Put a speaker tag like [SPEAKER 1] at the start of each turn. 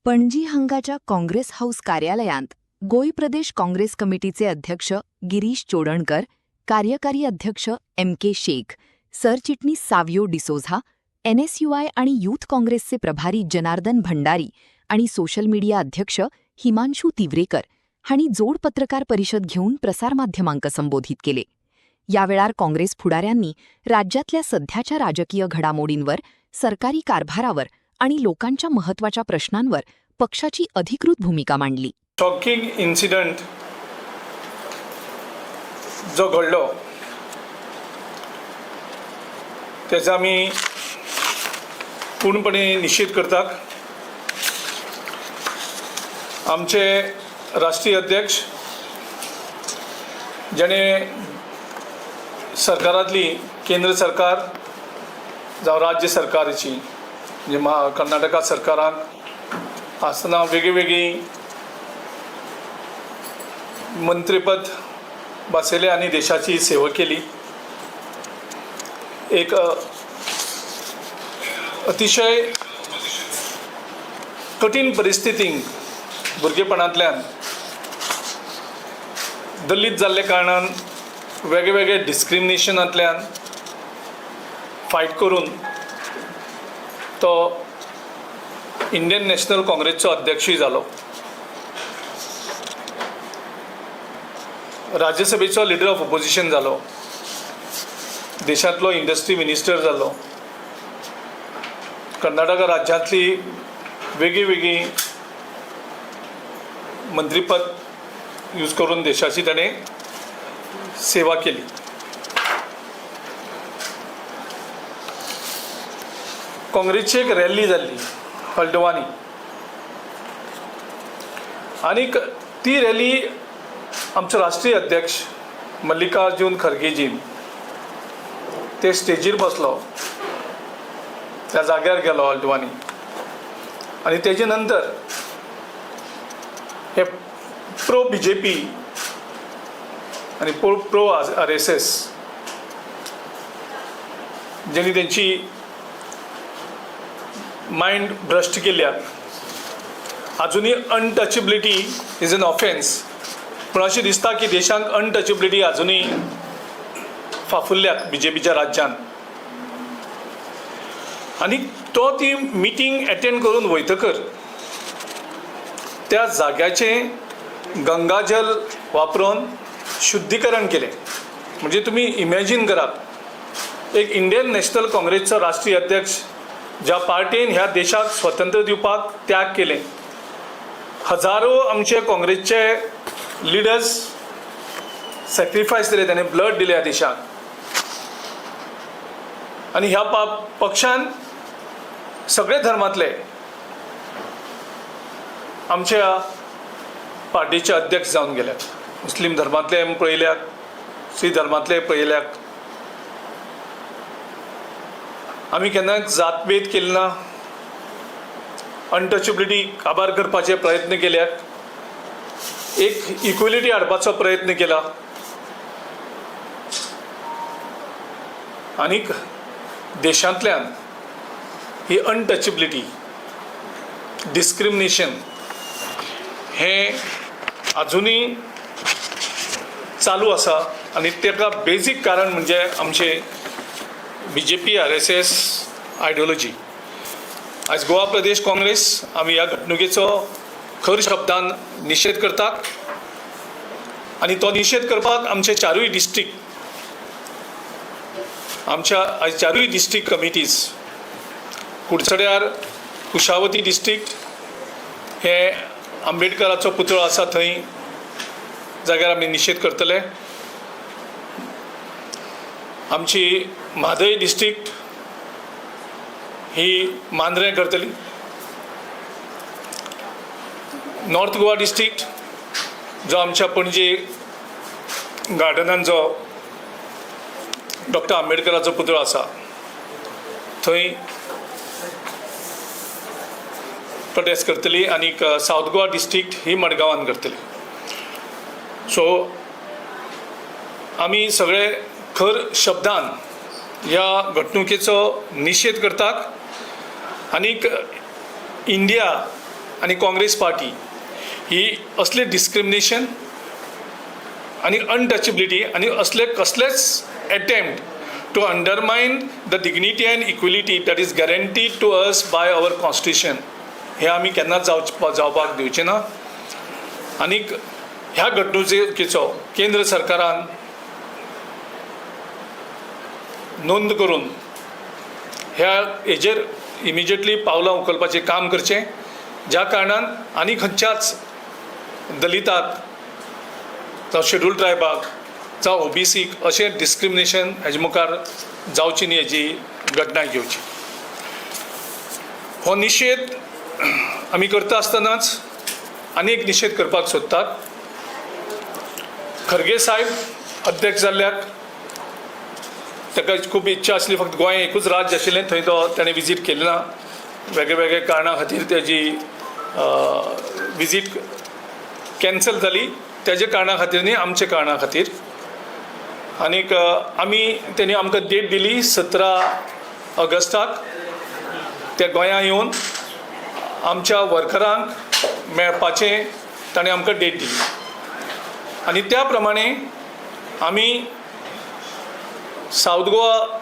[SPEAKER 1] पणजी हांगाच्या काँग्रेस हाऊस कार्यालयांत गोंय प्रदेश काँग्रेस कमिटीचे अध्यक्ष गिरीश चोडणकर, कार्यकारी अध्यक्ष MK शेख, सरचिटणीस सावियो डिसोझा, NSUI आणि यूथ काँग्रेसचे प्रभारी जनार्दन भंडारी आणि सोशल मीडिया अध्यक्ष हिमांशू तिवरेकर हांणी जोड पत्रकार परिषद घेऊन प्रसारमाध्यमांक संबोधित केले. यावेळार काँग्रेस फुडाऱ्यांनी राज्यातल्या सध्याच्या राजकीय घडामोडींवर, सरकारी कारभारावर आणि लोकांच्या महत्त्वाच्या प्रश्नांवर पक्षाची अधिकृत भूमिका मांडली.
[SPEAKER 2] शॉकिंग इन्सिडंट जो घडलो त्याचा आम्ही पूर्णपणे निषेध करतात. आमचे राष्ट्रीय अध्यक्ष जेणे सरकारातली केंद्र सरकार जावं राज्य सरकारची म्हणजे कर्नाटका सरकाराक आसतना वेगळी मंत्रीपद बसयले आणि देशाची सेवा केली. एक अतिशय कठीण परिस्थितींत भुरगेपणांतल्यान दलित जाल्ले कारणान वेगळे डिस्क्रिमिनेशनांतल्यान फायट करून तो इंडियन नॅशनल काँग्रेसचो अध्यक्षूय जालो. राज्यसभेचो लिडर ऑफ ऑपोजिशन जालो. देशांतलो इंडस्ट्री मिनिस्टर जालो. कर्नाटका राज्यांतली वेगळी मंत्रीपद यूज करून देशाची ताणें सेवा केली. काँग्रेसची एक रॅली जाल्ली हळदवानी आणि ती रॅली आमचो राष्ट्रीय अध्यक्ष मल्लिकार्जुन खरगेजीन ते स्टेजीर बसलो, त्या जाग्यार गेलो हळदवानी आणि तेजे नंतर हे प्रो BJP आणि प्रो RSS ज्यांनी त्यांची माइंड भ्रष्ट केल्या. अजूनही अनटचेबिलिटी इज एन ऑफेन्स, पण अशें दिसता की देशांक अनटचेबिलिटी अजूनही फाफुरल्यात BJPच्या राज्यान. आणि तो ती मिटींग अटेंड करून वयतकर त्या जाग्याचे गंगाजल वापरून शुद्धीकरण केले. म्हणजे तुम्ही इमॅजिन करात, एक इंडियन नॅशनल काँग्रेसचा राष्ट्रीय अध्यक्ष ज्या पार्टीन ह्या देशाक स्वतंत्र दिवपाक त्याग केले, हजारो आमचे काँग्रेसचे लिडर्स सॅक्रिफायस दिले, त्याने ब्लड दिले ह्या देशाक. आणि ह्या पक्षान सगळे धर्मातले आमच्या पार्टीचे अध्यक्ष जावन गेल्यात. मुस्लिम धर्मातले पळयल्यात, सिख धर्मातले पळयल्यात. आमी केन्नाय जातभेद केले ना, अनटचेबिलिटी काबार करपाचे प्रयत्न केल्यात, एक इक्वेलिटी हाडपाचो प्रयत्न केला. आनीक देशांतल्यान ही अनटचेबिलिटी, डिस्क्रिमिनेशन हे अजूनही चालू आसा. आणि तेका बेजीक कारण म्हणजे आमचे BJP RSS आयडियोलॉजी. आज गोवा प्रदेश काँग्रेस आमी ह्या घडणुकेचो खर शब्दान निषेध करतात. आणि तो निषेध करपाक आमचे चारूय डिस्ट्रिक्ट, आमच्या आज चारूय डिस्ट्रिक्ट कमिटीज, कुडचड्यार कुशावती डिस्ट्रिक्ट हे आंबेडकराचो पुतळो आसा थंय जाग्यार आमी निषेध करतले. आमची म्हादय डिस्ट्रिक्ट ही मांद्रें करतली. नॉर्थ गोवा डिस्ट्रिक्ट जो आमच्या पणजे गार्डनान जो डॉक्टर आंबेडकराचो पुतळो आसा थंय प्रोटेस्ट करतली. आणि साऊथ गोवा डिस्ट्रिक्ट ही मडगांवान करतली. सो आमी सगळे खर शब्दान ह्या घडणुकेचो निषेध करतात. आनीक इंडिया आनी काँग्रेस पार्टी ही असले डिस्क्रिमिनेशन आनी अनटचेबिलिटी आनी असले कसलेच attempt to undermine the dignity and equality that is guaranteed to us by our constitution हे आमी केन्नाच जावपाक दिवचे ना. आनीक ह्या घडणुकेचो केंद्र सरकारान नोंद करून ह्या हेजेर इमिजिएटली पावलां उखलपाचें काम करचें, ज्या कारणान आनी खंयच्याच दलिताक जावं शेड्यूल ट्रायबाक जावं ओबीसीक अशें डिस्क्रिमिनेशन हेजे मुखार जावची न्ही हेजी घटनाय घेवची. हो निशेध आमी करता आसतनाच आनी एक निशेध करपाक सोदतात. खरगे साहेब अध्यक्ष जाल्ल्याक ताका खूब इच्छा आसली, फक्त गोंय एकूच राज्य आशिल्लें, थंय तो ताणें विजीट केलें ना. वेगळे वेगळे कारणां खातीर तेजी विजीट कॅन्सल जाली, तेजे कारणां खातीर न्ही आमच्या कारणां खातीर. आनीक तेणी आमकां डेट दिली 17 ऑगस्टाक ते गोंया येवन आमच्या वर्करांक मेळपाचें ताणें आमकां डेट दिली. आनी त्या प्रमाणे आमी सावथ गोवा